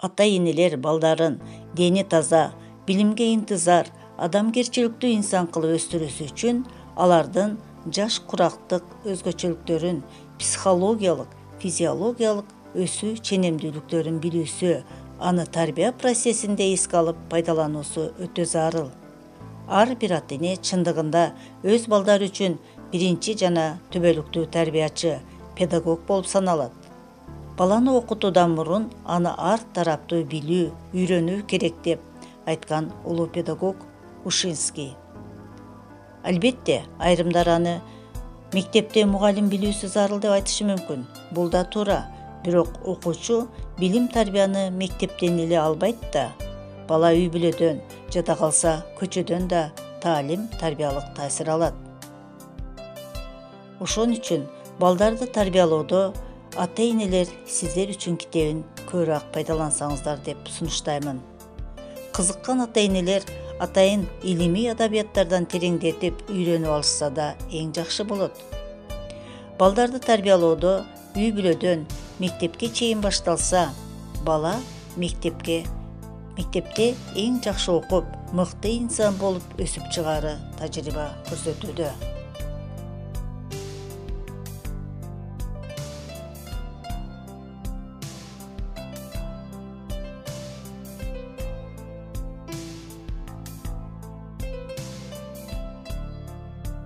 Ата-энелер балдарын дени таза, билимге интизар, адамгерчиликтүү инсан кылып өстүрүүсү үчүн алардын жаш курактык өзгөчөлүктөрүн, психологиялык, физиологиялык өсүү ченемдүүлүктөрүн билүүсү, аны тарбия процессинде эске алып пайдалануусу өтө зарыл. Ар бир ата-эне чындыгында өз балдары үчүн биринчи жана түбөлүктүү тарбиячы, педагог болуп саналат. Баланы окутуудан мурун аны ар тараптуу билүү, үйрөнүү керек деп айткан улуу педагог Ушинский. Албетте, айрымдар аны мектепте мугалим билүүсү зарыл деп айтышы мүмкүн. Бул да туура, бирок окуучу билим тарбияны мектептен эле албайт да. Бала үй-бүлөдөн, жада калса көчөдөн да таалим тарбиялык таасир алат. Ошон үчүн балдарды тарбиялоодо ата-энелер сиздер үчүн китебин көбүрөөк пайдалансаңыздар деп сунуштаймын. Кызыккан ата-энелер атайын илимий адабияттардан тереңдетип үйрөнүп алышса да эң жакшы болот. Балдарды тарбиялоодо үй-бүлөдөн мектепке чейин башталса, бала мектепте эң жакшы окуп, мыкты инсан болуп өсүп чыгаары тажрыйба көрсөтүүдө.